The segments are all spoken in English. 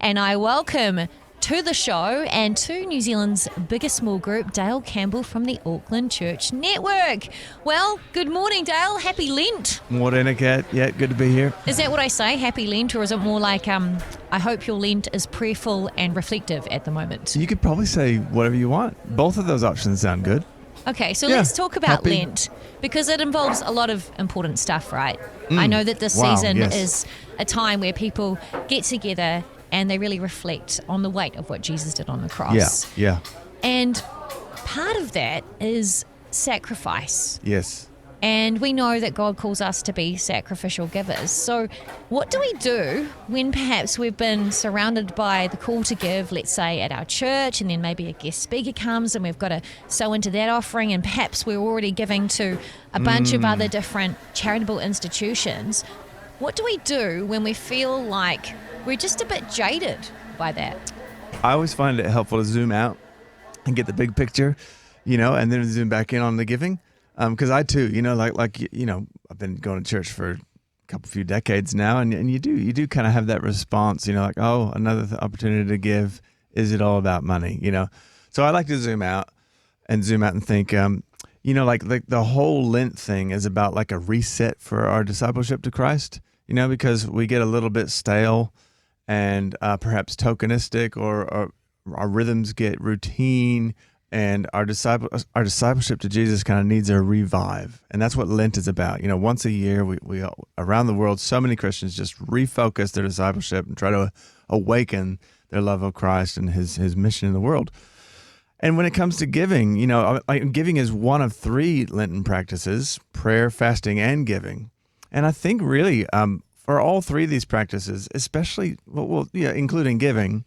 and I welcome to the show and to New Zealand's biggest small group, Dale Campbell from the Auckland Church Network. Well, good morning, Dale. Happy Lent. Morning, Kat. Yeah, good to be here. Is that what I say, happy Lent, or is it more like, I hope your Lent is prayerful and reflective at the moment? You could probably say whatever you want. Both of those options sound good. Okay, so Yeah, let's talk about happy. Lent, because it involves a lot of important stuff, right? I know that this Wow, season yes. is a time where people get together and they really reflect on the weight of what Jesus did on the cross. Yeah. And part of that is sacrifice. Yes. And we know that God calls us to be sacrificial givers. So what do we do when perhaps we've been surrounded by the call to give, let's say at our church, and then maybe a guest speaker comes and we've got to sow into that offering, and perhaps we're already giving to a bunch of other different charitable institutions? What do we do when we feel like we're just a bit jaded by that? I always find it helpful to zoom out and get the big picture, and then zoom back in on the giving. Because I too, I've been going to church for a few decades now, and you do kind of have that response, like, oh, another opportunity to give. Is it all about money? So I like to zoom out and think, like the whole Lent thing is about like a reset for our discipleship to Christ, because we get a little bit stale and perhaps tokenistic, or our rhythms get routine. And our discipleship to Jesus kind of needs a revive. And that's what Lent is about. Once a year, we around the world, so many Christians just refocus their discipleship and try to awaken their love of Christ and his mission in the world. And when it comes to giving, giving is one of three Lenten practices: prayer, fasting, and giving. And I think really for all three of these practices, especially, including giving,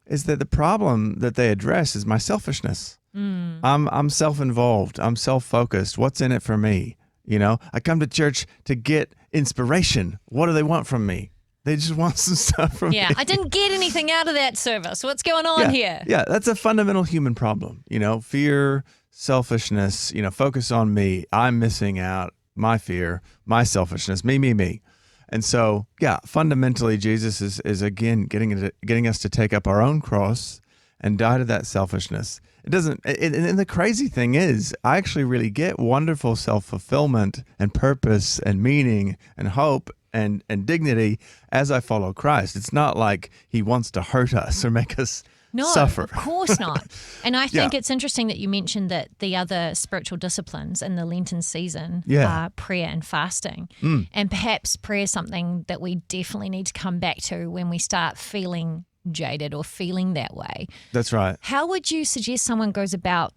is that the problem that they address is my selfishness. I'm self-involved. I'm self-focused. What's in it for me? I come to church to get inspiration. What do they want from me? They just want some stuff from me. Yeah, I didn't get anything out of that service. What's going on here? Yeah, that's a fundamental human problem. Fear, selfishness, focus on me. I'm missing out. My fear, my selfishness, me. And so, fundamentally, Jesus is again getting us to take up our own cross and die to that selfishness. It doesn't. And the crazy thing is, I actually really get wonderful self-fulfillment and purpose and meaning and hope and dignity as I follow Christ. It's not like he wants to hurt us or make us suffer. Of course not. And I think Yeah. it's interesting that you mentioned that the other spiritual disciplines in the Lenten season Yeah. are prayer and fasting. And perhaps prayer is something that we definitely need to come back to when we start feeling jaded or feeling that way. That's right. How would you suggest someone goes about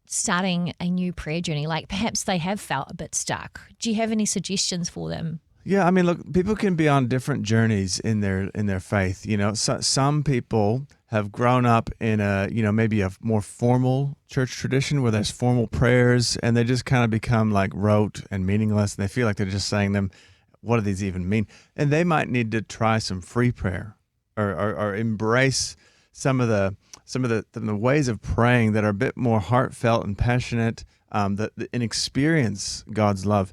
starting a new prayer journey? Like perhaps they have felt a bit stuck. Do you have any suggestions for them? Yeah, I mean, look, people can be on different journeys in their faith. Some people have grown up in maybe a more formal church tradition where there's formal prayers, and they just kind of become like rote and meaningless, and they feel like they're just saying them. What do these even mean? And they might need to try some free prayer, or embrace some of the ways of praying that are a bit more heartfelt and passionate, and experience God's love.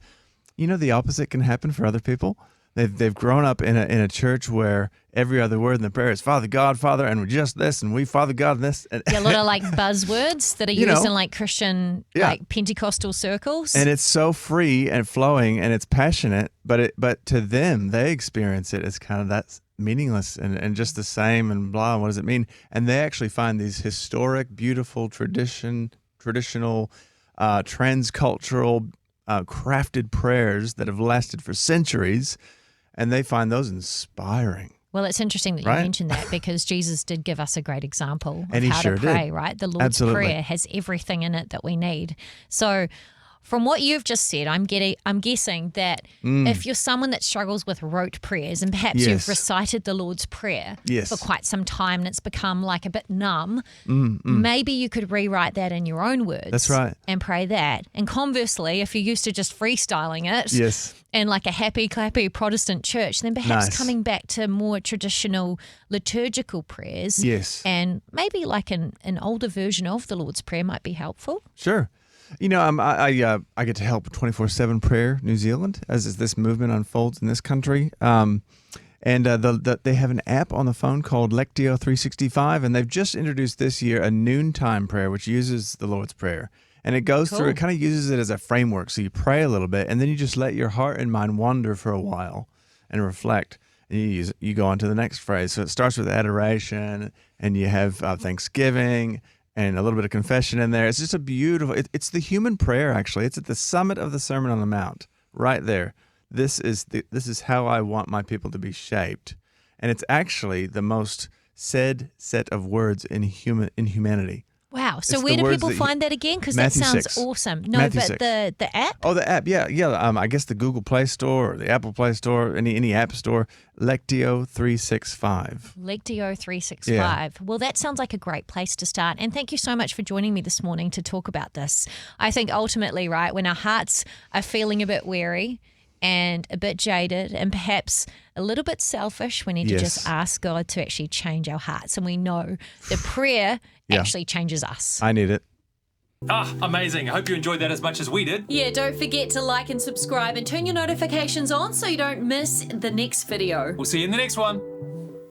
The opposite can happen for other people. They've grown up in a church where every other word in the prayer is Father God, Father, and we're just this, and we Father God, and this. And a lot of like buzzwords that are used in like Christian like Pentecostal circles. And it's so free and flowing, and it's passionate, but to them, they experience it as kind of that meaningless and just the same and blah. What does it mean? And they actually find these historic, beautiful, traditional, transcultural, crafted prayers that have lasted for centuries, and they find those inspiring. Well, it's interesting that you mentioned that, because Jesus did give us a great example of And he how sure to pray, did. right? The Lord's Absolutely. Prayer has everything in it that we need. So from what you've just said, I'm guessing that if you're someone that struggles with rote prayers, and perhaps Yes. you've recited the Lord's Prayer Yes. for quite some time and it's become like a bit numb, maybe you could rewrite that in your own words. That's right. And pray that. And conversely, if you're used to just freestyling it, Yes. in like a happy, clappy Protestant church, then perhaps Nice. coming back to more traditional liturgical prayers, Yes. and maybe like an older version of the Lord's Prayer might be helpful. Sure. I get to help 24/7 Prayer New Zealand as this movement unfolds in this country. And they have an app on the phone called Lectio 365, and they've just introduced this year a noontime prayer, which uses the Lord's Prayer. And it goes through, it kind of uses it as a framework. So you pray a little bit, and then you just let your heart and mind wander for a while and reflect. And you go on to the next phrase. So it starts with adoration, and you have thanksgiving and a little bit of confession in there. It's just a beautiful, it's the human prayer, actually. It's at the summit of the Sermon on the Mount, right there. This is how I want my people to be shaped. And it's actually the most said set of words in humanity. Wow. So where do people find that again? Because that sounds 6. awesome. No, Matthew but 6. the app? Oh, the app. Yeah. I guess the Google Play Store or the Apple Play Store, any app store, Lectio 365. Lectio 365. Yeah. Well, that sounds like a great place to start. And thank you so much for joining me this morning to talk about this. I think ultimately, right, when our hearts are feeling a bit weary and a bit jaded and perhaps a little bit selfish, we need to just ask God to actually change our hearts. And we know the prayer actually changes us. I need it. Amazing. I hope you enjoyed that as much as we did. Yeah, don't forget to like and subscribe and turn your notifications on so you don't miss the next video. We'll see you in the next one.